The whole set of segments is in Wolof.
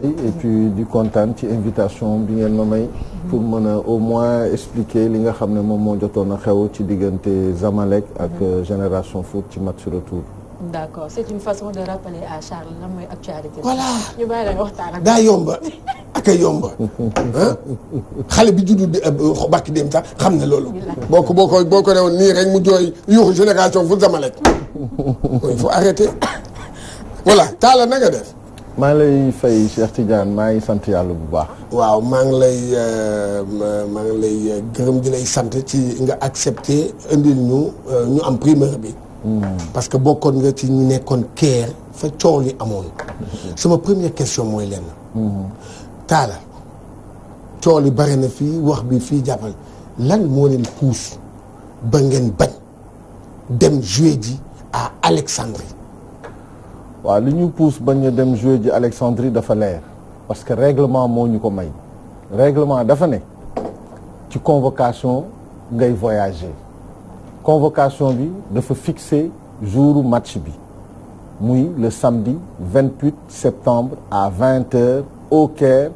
et puis di kontaan ci invitation bi ngeen ma may pour mën a au moins expliquer li nga xam ne moom moo jotoon a xew ci diggante Zamalek ak Génération Foot ci match retour. D'accord, c'est une façon de rappeler à Charles lan mooy actualité. voilà ñu bàyyi la nga waxtaan ak. daa yomba ak a yomba xale bi juddu barki dem sax xam ne loolu. boo ko newoon nii rek mu jooy yuuxu Génération Foot Zamalek il faut arrêter voilà Talla na nga def. maa ngi lay fay Cheikh Tidiane maa ngi sant yàlla bu baax. waaw maa ngi lay gërëm di lay sant ci nga accepter indil ñu am primeur bi. parce que bokkoon nga ci ñu nekkoon Caire fa coow li amoon. sama première question mooy lenn. Talla coow li bare na fii wax bi fii jàppal lan moo leen pousse ba ngeen bañ dem jouer ji à Alexandrie. waaw li ñu pousse bañ a dem jouer ji Alexandrie dafa leer parce que règlement moo ñu ko may règlement dafa ne ci convocation ngay voyager convocation bi dafa fixé jouru match bi muy le samedi 28 septembre à 20h au Caire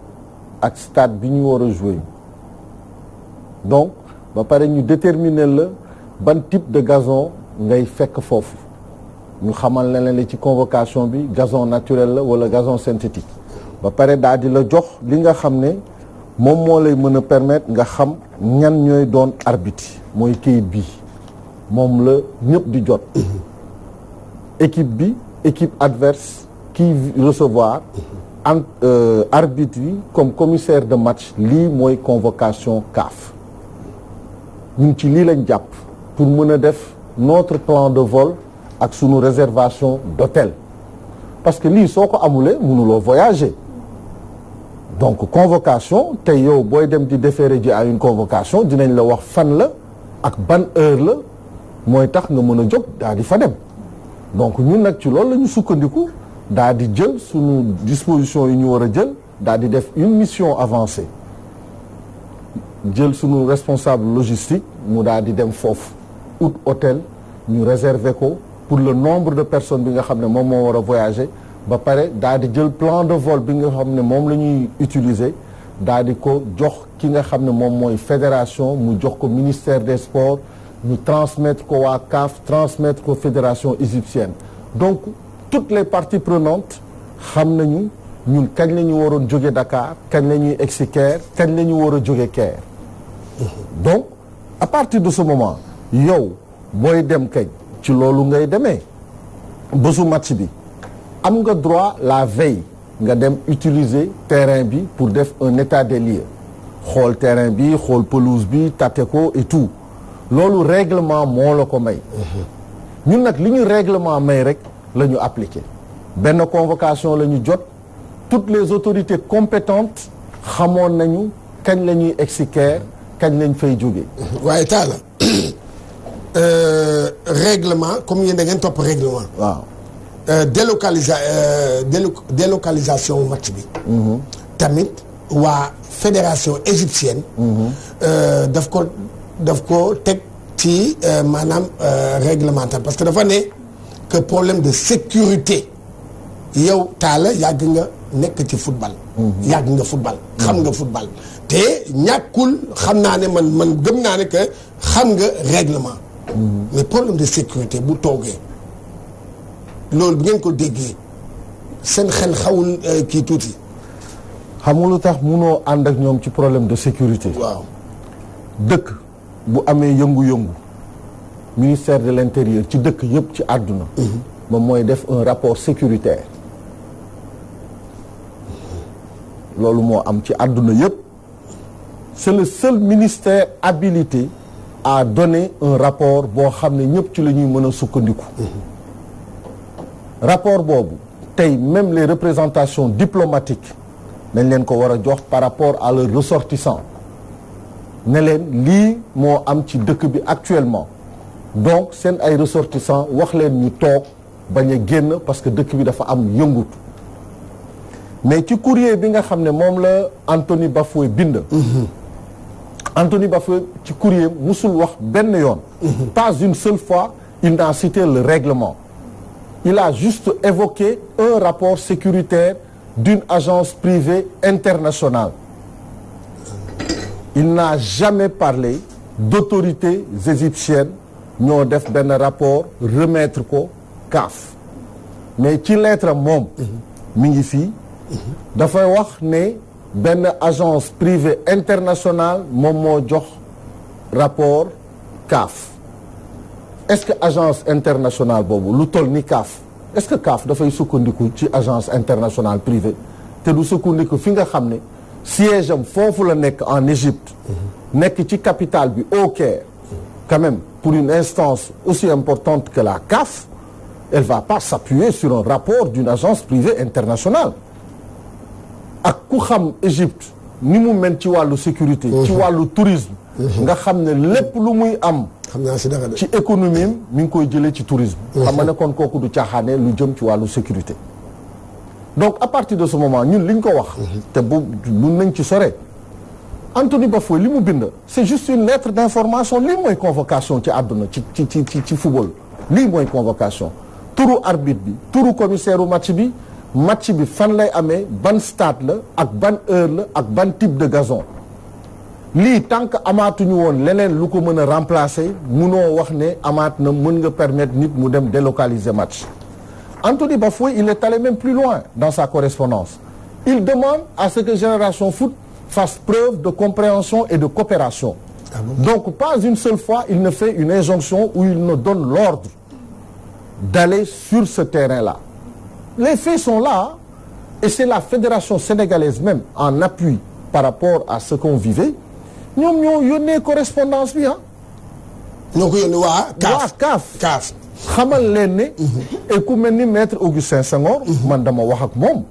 ak stade bi ñu war a jouer donc ba pare ñu déterminer la ban type de gazon ngay fekk foofu ñu xamal ne leen ci convocation bi gazon naturel la wala gazon synthétique ba pare daal di la jox li nga xam ne moom moo lay mën a permettre nga xam ñan ñooy doon arbitre mooy kayit bi moom la ñëpp di jot équipe adverse qui recevoir arbitre yi comme commissaire de match lii mooy convocation CAF ñun ci lii lañ jàpp pour mën a def notre plan de vol ak sunu réservation d'hôtel parce que lii soo ko amulee mënuloo voyager donc convocation tey yow booy dem di déférer ji à une convocation dinañ la wax fan la ak ban heure la mooy tax nga mën a jóg daal di fa dem donc ñun nag ci loolu la ñu sukkandiku daal di jël sunu disposition yi ñu war a jël daal di def une mission avancée jël sunu responsable logistique mu daal di dem foofu ut hôtel ñu réserver ko pour le nombre de personnes bi nga xam ne moom moo war a voyager ba pare daal di jël plan de vol bi nga xam ne moom la ñuy utiliser daal di ko jox ki nga xam ne moom mooy fédération mu jox ko ministère des sports ñu transmettre ko waa CAF transmettre ko fédération égyptienne donc toutes les parties prenantes xam nañu ñun kañ la ñu waroon jóge Dakar kañ la ñuy egsi Caire kañ la ñu war a jóge Caire donc à partir de ce moment yow booy dem kañ ci loolu ngay demee bésu match bi am nga droit la veille nga dem utiliser terrain bi pour def un état des lieux xool terrain bi xool pelouse bi tâter ko et tout loolu règlement moo la ko may ñun nag li ñu règlement may rek la ñu appliqué benn convocation la ñu jot toutes les autorités compétentes xamoon nañu kañ la ñuy egsi Caire kañ lañ fay jógee waaye Talla règlement comme yéen da ngeen topp règlement. waaw. délocalisation match bi. tamit waa fédération égyptienne. daf ko teg ci maanaam réglementaire parce que dafa ne que problème de sécurité yow Talla yàgg nga nekk ci football. yàgg nga football. xam nga football te ñàkkul xam naa ne man gëm naa ne que xam nga règlement. mais problème de sécurité bu toogee loolu bu ngeen ko déggee seen xel xawul kii tuuti. xam nga lu tax munoo ànd ak ñoom ci problème de sécurité. waaw dëkk bu amee yëngu-yëngu ministère de l'intérieur ci dëkk yëpp ci àdduna. moom mooy def un rapport sécuritaire. loolu moo am ci àdduna yëpp c'est le seul ministère habilité à donner un rapport boo xam ne ñëpp ci la ñuy mën a sukkandiku. rapport boobu tey même les représentations diplomatiques dañ leen ko war a jox par rapport à leurs ressortissants ne leen lii moo am ci dëkk bi actuellement donc seen ay ressortissants wax leen ñu toog bañ a génn parce que dëkk bi dafa am yëngut mais ci courrier bi nga xam ne moom la Anthony Bafoué bind. Anthony Bafoué ci courrier musul wax benn yoon. pas une seule fois il n'a cité le règlement. il a juste évoqué un rapport sécuritaire d'une agence privée internationale. Il n'a jamais parlé d'autorités égyptiennes ñoo def benn rapport remettre ko CAF mais ci lettre moom mi ngi fii dafay wax ne benn agence privée internationale moom moo jox rapport CAF. Est-ce que agence internationale boobu lu toll ni CAF est-ce que CAF dafay sukkandiku ci agence internationale privée te du sukkandiku fi nga xam ne siège am foofu la nekk en Égypte nekk ci capitale bi au Caire quand même pour une instance aussi importante que la CAF elle va pas s'appuyer sur un rapport d'une agence privée internationale ak ku xam Égypte ni mu mel ci wàllu sécurité ci wàllu tourisme nga xam ne lépp lu muy am xam naa si dara de ci économie mi ngi koy jëlee ci tourisme xam nga ne kon kooku du caaxaane lu jëm ci wàllu sécurité donc à partir de ce moment ñun li ñu ko wax te bu mun nañ ci sore Anthony Bafoué li mu bind c'est juste une lettre d'information lii mooy convocation ci àdduna ci football lii mooy convocation turu arbitre bi turu commissaire u match bi fan lay amee ban stade la ak ban heure la ak ban type de gazon lii tant que amaatuñu woon leneen lu ko mën a remplacer munoo wax ne amaat na mën nga permettre nit mu dem délocaliser match. Anthony Bafoué il est allé même plus loin dans sa correspondance il demande à ce que Génération Foot fasse preuve de compréhension et de coopération. Ah bon? Donc pas une seule fois il ne fait une injonction où il ne donne l'ordre d'aller sur ce terrain-là. Les faits sont là et c'est la fédération sénégalaise même en appui par rapport à ce qu'on vivait ñoom ñoo yónnee correspondance bi ñoo ko yónnee waa CAF xamal leen ne et ku mel ni maître Augustin Senghor man dama wax ak moom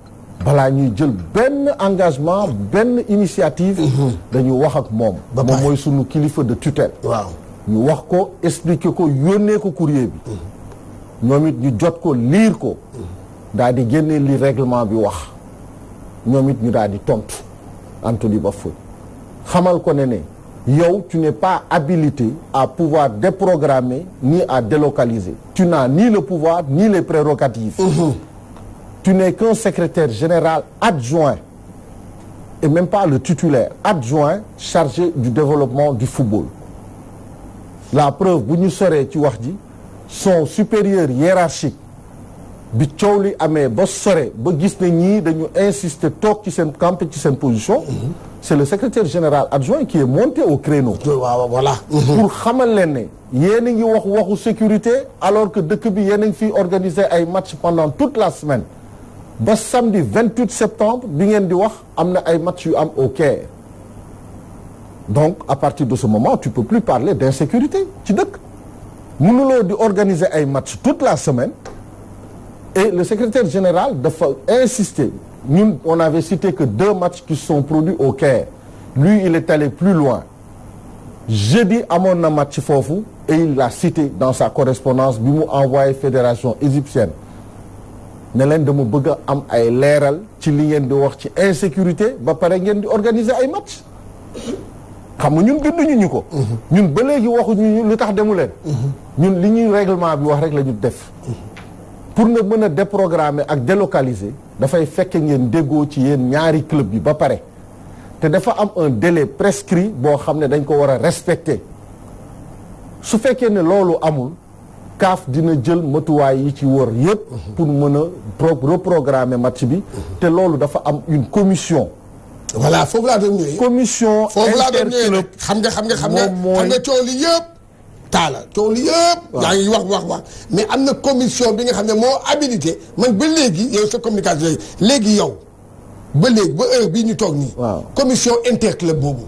balaa ñuy jël benn engagement benn initiative dañu wax ak moom mooy sunu kilifa de tutelle waaw ñu wax ko expliquer ko yónnee ko courrier bi ñoom it ñu jot ko lire ko daal di génne li règlement bi wax ñoom it ñu daal di tontu Anthony Bafoué xamal ko ne yow tu n'es pas habilité à pouvoir déprogrammer ni à délocaliser tu n'as ni le pouvoir ni les prérogatives tu n'es qu'un secrétaire général adjoint et même pas le titulaire adjoint chargé du développement du football la preuve bu ñu soree ci wax ji son supérieur hiérarchique bi coow li amee ba sore ba gis ne ñii dañu insister toog ci seen camp ci seen position c'est le secrétaire général adjoint qui est monté au créneau waaw voilà pour xamal leen ne yéen a ngi waxu sécurité alors que dëkk bi yéen a ngi fiy organiser ay match pendant toute la semaine ba samedi 28 septembre bi ngeen di wax am na ay match yu am au Caire donc à partir de ce moment tu peux plus parler d'insécurité ci dëkk mënuloo di organiser ay match toute la semaine et le secrétaire général dafa insister ñun on avait cité que 2 matchs qui sont produits au Caire lui il est allé plus loin jeudi amoon na match foofu et il l'a cité dans sa correspondance bi mu envoyé fédération égyptienne ne leen dama bëgg a am ay leeral ci li ngeen di wax ci insécurité ba pare ngeen di organiser ay match xam nga ñun binduñu ñu ko ñun ba léegi waxuñu lu tax demu leen ñun li ñuy règlement bi wax rek la ñu def pour nga mën a déprogrammer ak délocaliser dafay fekk ngeen déggoo ci yéen ñaari club yi ba pare te dafa am un délai prescrit boo xam ne dañ ko war a respecter su fekkee ne loolu amul CAF dina jël matuwaay yi ci wër yépp pour mën a reprogrammer match bi te loolu dafa am une commission voilà foofu laa doon ñëwee commission interclub xam nga coow li yëpp taala coow li yëpp yaa ngi wax mais am na commission bi nga xam ne moo habilité man ba léegi yow sa communication léegi yow ba léegi ba heure bii ñu toog nii commission interclub boobu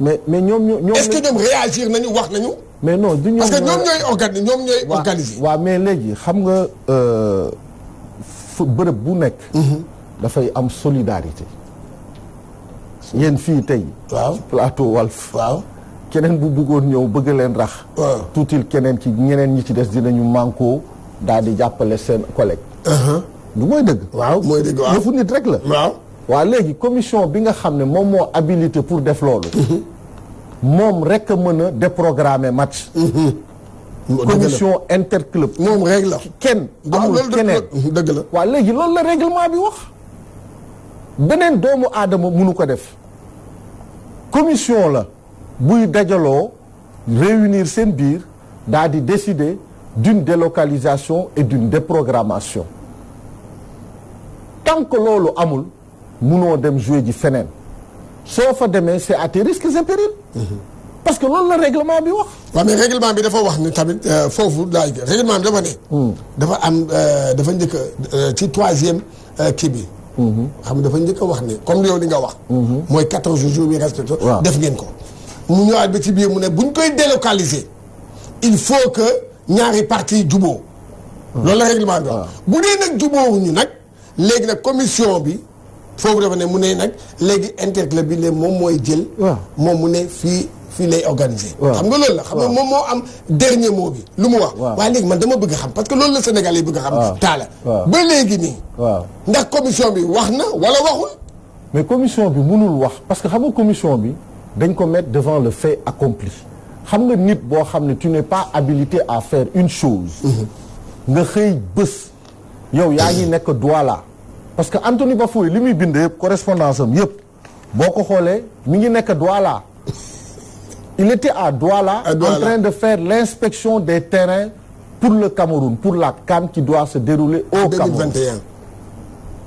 mais ñoom est-ce que ñoom réagir nañu wax nañu mais non du ñoom parce que ñoom ñooy organiser waaw mais léegi xam nga bërëb bu nekk dafay am solidarité yéen fii tey ci plateau Walf keneen bu bëggoon ñëw bëgg leen rax tuutil keneen ci ñeneen ñi ci des dinañu mànkoo daal di jàppale seen collègue du mooy dëgg mooy dëgg yëfu nit rek la waaw léegi commission bi nga xam ne moom moo habilité pour def loolu moom rek a mën a déprogrammer match commission interclub moom rek la kenn amul keneen dëgg la waaw léegi loolu la règlement bi wax beneen doomu aadama mënu ko def commission la buy dajaloo réunir seen biir daal di décider d'une délocalisation et d'une déprogrammation tant que loolu amul mënoo dem jouer ji feneen soo fa demee c'est à tes risques et périls parce que loolu la règlement bi wax. waaw mais règlement bi dafa wax ni tamit foofu laay règlement bi dafa ne. dafa am dafa njëkk ci troisième kii bi. xam dafa njëkk a wax ne comme yow li nga wax. mooy 14 jours bi respecté. def ngeen ko. mu ñëwaat ba ci biir mu ne buñ koy délocaliser il faut que ñaari parties juboo loolu la règlement bi wax. bu dee nag juboowuñu nag léegi nag commission bi foofu dafa ne mu ne nag léegi interclub bi léegi moom mooy jël. moom mu ne fii lay organiser. xam nga loolu la xam nga moom moo am dernier mot bi lu mu wax. waaye léegi man dama bëgg a xam parce que loolu la Sénégal yi bëgg a xam. taala ba léegi nii. ndax commission bi wax na wala waxul. mais commission bi mënul wax parce que xam nga commission bi dañ ko mettre devant le fait accompli xam nga nit boo xam ne tu n'es pas habilité à faire une chose. nga xëy bés yow yaa ngi nekk Douala parce que Anthony Bafoué li muy bind yëpp correspondance am yëpp boo ko xoolee mi ngi nekk Douala. Il était à Douala en train de faire l'inspection des terrains pour le Cameroun pour la CAN qui doit se dérouler au Cameroun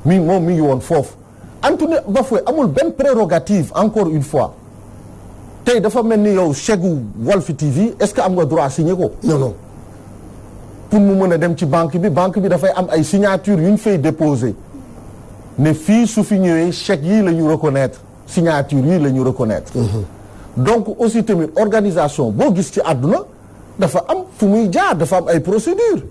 2021. mi ngi woon foofu Anthony Bafoué amul benn prérogative encore une fois tey dafa mel ni yow chèque Walf TV est-ce que am nga droit signer ko. non. pour mu mën a dem ci banque bi dafay am ay signature yu ñu fay déposer ne fii su fi ñëwee chèque yii la ñu reconnaître signature yii la ñu reconnaître. donc aussi tamit organisation boo gis ci àdduna dafa am fu muy jaar dafa am ay procédures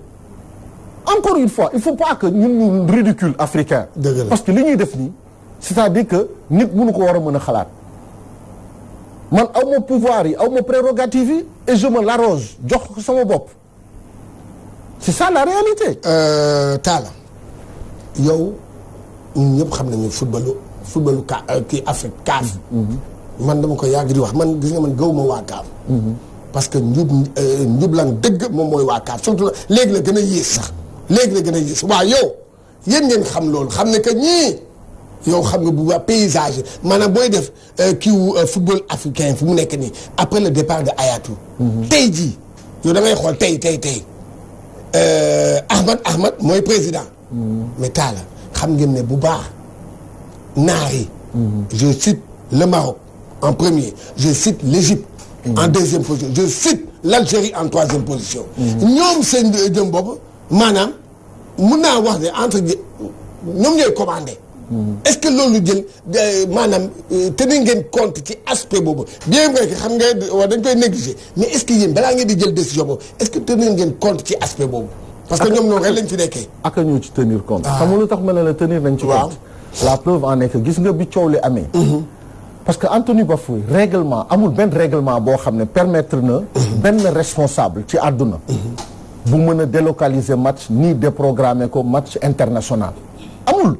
encore une fois il faut pas que ñun ñu ridicule africain parce que li ñuy def nii c'est-à-dire que nit mënu ko war a mën a xalaat man aw ma pouvoir yi aw ma prérogative yi et je me l'arroge jox ko sama bopp c'est ça la réalité. Talla yow ñun ñëpp xam nañu footballu kii Afrique CAF. man dama ko yàgg di wax man gis nga man gëw ma waa CAF. parce que njublan dëgg moom mooy waa CAF surtout léegi la gën a yées sax léegi la gën a yées waaw yow yéen ngeen xam loolu xam ne que ñii yow xam nga bu baax paysage maanaam booy def kiiwu football africain fu mu nekk nii après le départ de Hayatou. tey jii yow da ngay xool tey Ahmad mooy président. mais Talla xam ngeen ne bu baax naar yi. je cite le Maroc. en premier je cite l'Égypte en deuxième position je cite l'Algérie en troisième position ñoom seen jëm bopp maanaam mun naa wax ne entre ñoom ñooy commandé est-ce que loolu jël maanaam tenir ngeen compte ci aspect boobu bien vrai que xam nga wax dañ koy négliger mais est-ce que yéen balaa ngeen di jël décision boobu est-ce que tenir ngeen compte ci aspect boobu parce que ñoom noonu rek lañ fi nekkee ak ñu ci tenir compte xam nga lu tax ma ne la tenir nañ ci compte la preuve en est que gis nga bi coow li amee parce que Anthony Bafoué règlement amul benn règlement boo xam ne permettre na benn responsable ci àdduna bu mën a délocaliser match ni déprogrammer ko match international amul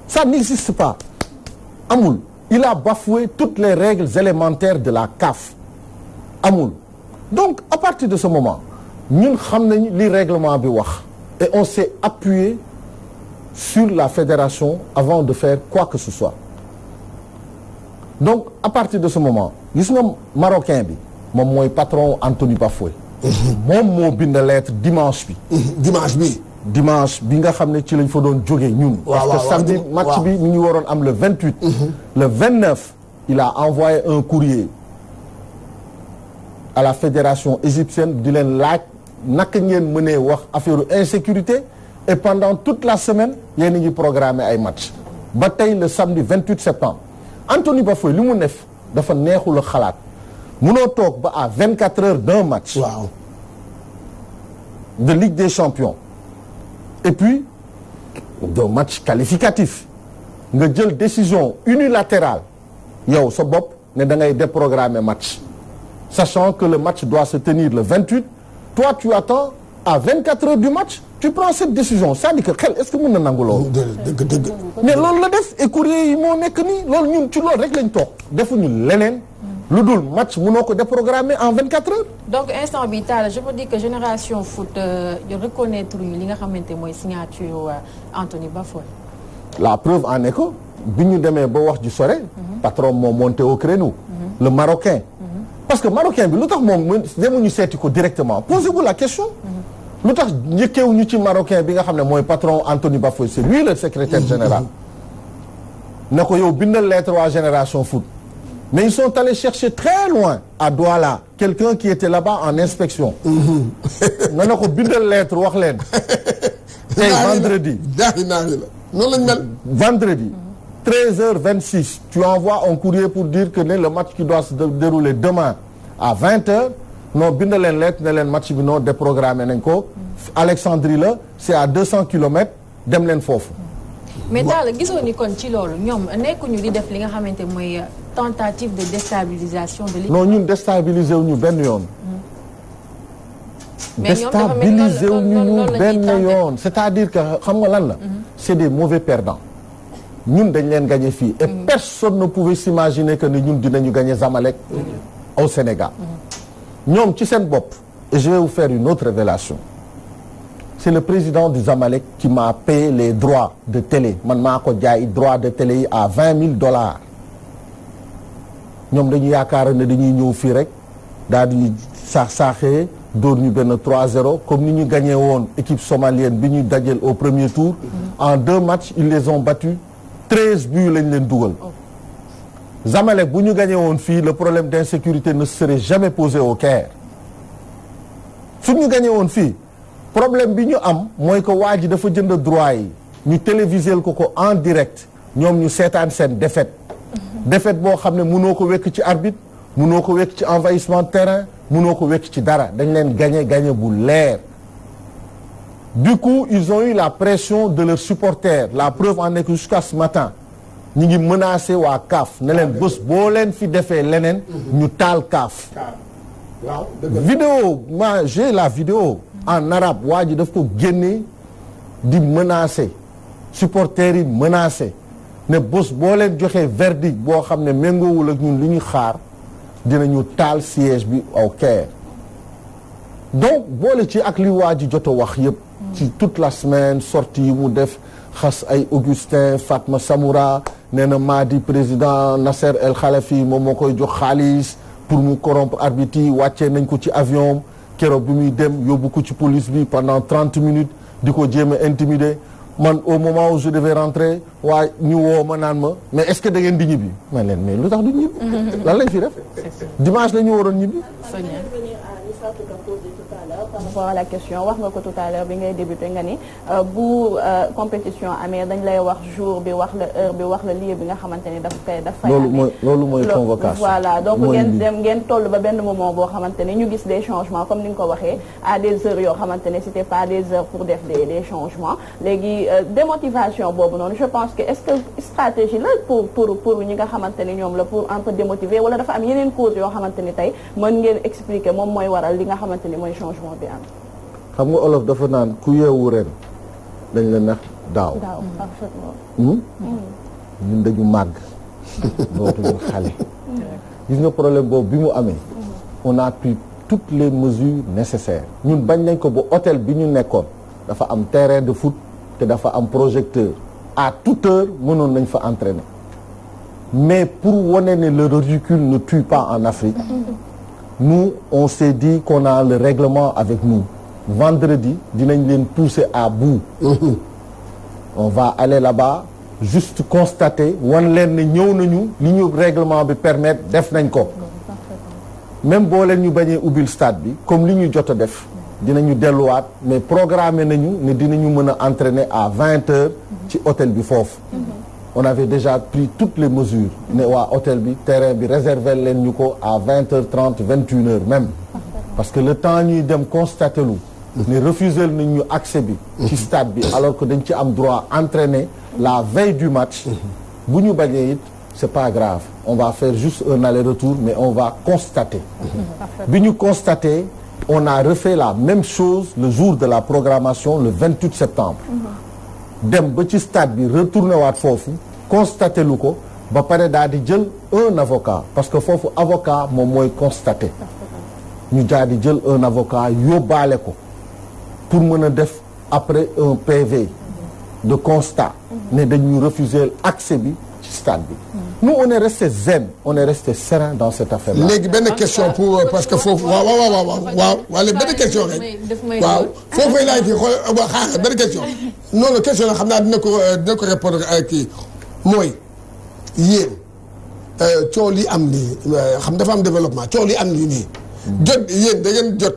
ça n'existe pas amul il a bafoué toutes les règles élémentaires de la CAF amul donc à partir de ce moment ñun xam nañ li règlement bi wax et on s'est appuyé sur la fédération avant de faire quoi que ce soit donc à partir de ce moment gis nga marocain bi moom mooy patron Anthony Bafoué moom moo bind lettre dimanche bi nga xam ne ci lañ fa doon jógee ñun parce que samedi match bi mi ngi waroon am le 28 le 29 il a envoyé un courrier à la fédération égyptienne di leen laaj naka ngeen mënee wax affaire insécurité et pendant toute la semaine yéen a ngi programmé ay match ba tey le samedi 28 septembre Anthony Bafoué li mu def dafa neexul a xalaat munoo toog ba à 24 heures d'un match de Ligue des Champions et puis d'un match qualificatif nga jël décision unilatérale yow sa bopp ne da ngay déprogrammer match sachant que le match doit se tenir le 28 toi tu attends à 24 heures du match tu prends cette décision c'est-à-dire que xel est-ce que mën na nangu loolu dëgg mais loolu la def et courrier yi moo nekk nii loolu ñun ci loolu rek lañ toog defuñu leneen lu dul match mënoo ko déprogrammer en 24 heures donc instant bi Talla je peux dire que Génération Foot reconnaître ñu li nga xamante mooy signature Anthony Bafoué la preuve en est que bi ñu demee ba wax ji sore patron moo monté au créneau le Marocain parce que Marocain bi lu tax moom demuñu seeti ko directement posez-vous la question lu tax njëkkeewuñu ci Marocain bi nga xam ne mooy patron Anthony Baffoy c'est lui le secrétaire général ne ko yow bindal lettre waa Génération Foot mais ils sont allés chercher très loin à Douala quelqu'un qui était là-bas en inspection nga ne ko bindal lettre wax leen tey vendredi noonu lañ mel vendredi 13h26 tu envoies un courrier pour dire que ne le match qui doit se dérouler demain à 20h non bind leen lettre ne leen match bi non déprogrammé nañ ko Alexandrie la c'est à 200 kilomètres dem leen foofu mais daal gisoo ni kon ci loolu ñoom nekkuñu di def li nga xamante mooy tentative de déstabilisation de l'équipe. non ñun déstabiliser wu ñu benn yoon déstabiliser wu ñu benn yoon c'est-à-dire que xam nga lan la c'est des mauvais perdants ñun dañ leen gagné fii et personne ne pouvait s'imaginer que ni ñun dinañu gagné Zamalek au Sénégal ñoom ci seen bopp et je vais vous faire une autre révélation c'est le président du Zamalek qui m'a payé les droits de télé man maa ko jaay droits de télé yi à $20,000 ñoom dañu yaakaar ne dañuy ñëw fii rek daal di saaxee dóor ñu benn 3-0 comme ni ñu gagné woon équipe somalienne bi ñu dajeel au premier tour en 2 matchs ils les ont battus 13 buts lañ leen dugal Zamalek bu ñu gagné woon fii le problème d'insécurité ne serait jamais posé au Caire su ñu gagné woon fii problème bi ñu am mooy que waa ji dafa jënd droit yi ñu téléviser ko en direct ñoom ñu seetaan seen défaite boo xam ne mënoo ko wekk ci arbitre mënoo ko wekk ci envahissement de terrain mënoo ko wekk ci dara dañ leen gagné bu leer du coup ils ont eu la pression de leurs supporters la preuve en est que jusqu'à ce matin ñi ngi menacé waa CAF ne leen bés boo leen fi defee leneen ñu taal CAF vidéo moi j'ai la vidéo en arabe waa ji daf ko génne di menacé supporters yi menacé ne bés boo leen joxee verdict boo xam ne méngoowul ak ñun li ñu xaar dinañu taal siège bi au Caire donc boole ci ak li waa ji jot a wax yëpp ci toute la semaine sortie yi mu def xas ay Augustin Fatma Samoura nee na Madi président Nasser El Khalafi moom moo koy jox xaalis pour mu corrompre arbitre yi wàccee nañ ko ci avion keroog bi muy dem yóbbu ko ci police bi pendant 30 minutes di ko jéem a intimider man au moment où je devais rentrer waa ñu woo ma naan ma mais est-ce que da ngeen di ñibbi ma leen mais lu tax du ñibbi lan lañ fi def dimanche la ñu waroon ñibbi par rapport à la question wax nga ko tout à l'heure bi ngay débuté nga ni bu compétition amee dañ lay wax jour bi wax la heure bi wax la lieu bi nga xamante ni daf fay loolu mooy convocation voilà donc ngeen toll ba benn moment boo xamante ni ñu gis des changements comme ni nga ko waxee à des heures yoo xamante ni c'était pas des heures pour def des changements léegi démotivation boobu noonu je pense que est-ce que stratégie la pour ñi nga xamante ni ñoom la pour un peu démotiver wala dafa am yeneen cause yoo xamante ni tey mën ngeen expliquer moom mooy waral li nga xamante ni mooy changement bi am. xam nga olof dafa naan ku yeewu ren dañ la nax daaw. parfaitement. ñun dañu màgg. dootuñu xale. gis nga problème boobu bi mu amee. on a pris toutes les mesures nécessaires. ñun bañ nañ ko ba hôtel bi ñu nekkoon dafa am terrain de foot te dafa am projecteur à toute heure mënoon nañ fa entraîner mais pour wane ne le ridicule ne tue pas en Afrique. nous on s'est dit qu'on a le règlement avec nous vendredi dinañ leen pousser à bout on va aller là-bas juste constater wan leen ne ñëw nañu li ñu règlement bi permettre def nañ ko même boo leen ñu bañee ubbil stade bi comme li ñu jot a def dinañu delluwaat mais programmé nañu ne dinañu mën a entraîner à 20 heures ci hôtel bi foofu on avait déjà pris toutes les mesures ne waa hôtel bi terrain bi réserver leen ñu ko à 20h30 21h même parce que le temps ñuy dem constater lu ne refuser nañ ñu accès bi ci stade bi alors que dañ ci am droit entraîner la veille du match bu ñu bañee it c'est pas grave on va faire juste un aller-retour mais on va constater bi ñu constater on a refait la même chose le jour de la programmation le 28 septembre dem ba ci stade bi retourné waat foofu constaté lu ko ba pare daal di jël un avocat parce que foofu avocat moom mooy constaté ñu daal di jël un avocat yóbbaale ko pour mën a def après un PV de constat ne dañu refuser accès bi ci stade bi. nous on est resté zen on est resté serein dans cette affaire là. léegi benn question pour parce que foofu waaw léegi benn question rek waaw foofu laay kii xool xaaral benn question non non question la xam naa dina ko répondre kii mooy yéen coow li am nii xam dafa am développement coow li am nii jot yéen da ngeen jot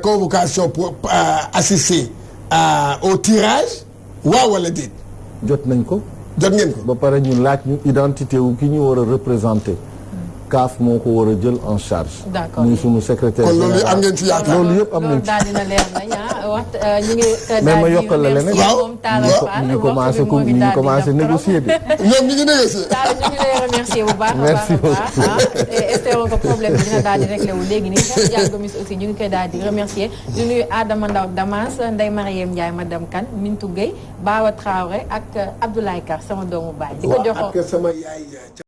convocation pour assister au tirage waaw wala déet. jot nañ ko. jot ngeen ko ba pare ñu laaj ñu identité wu ki ñu war a représenter. CAF moo ko war a jël en charge. d'accord muy sunu secrétaire kon général loolu am ngeen ci yaakaar loolu yëpp am nañ ci. daal dina leer nañ ñu ngi. mais ma yokkal la leneen. waaw ñu ngi commencé négocier de. ñoom ñu ngi négocier. daal ñu ngi lay remercier bu baax. merci beaucoup et espérons que problème bi dina daal di réglé wu léegi nii Cheikh Diallo Gomis aussi ñu ngi koy daal di remercier di nuyu Adama Ndaw Damas Ndeye Mariam Ndiaye madame Kane Mintou Gueye Bawa Traoré ak Abdoulaye Kar sama doomu baay. di ko joxo ak sama yaay.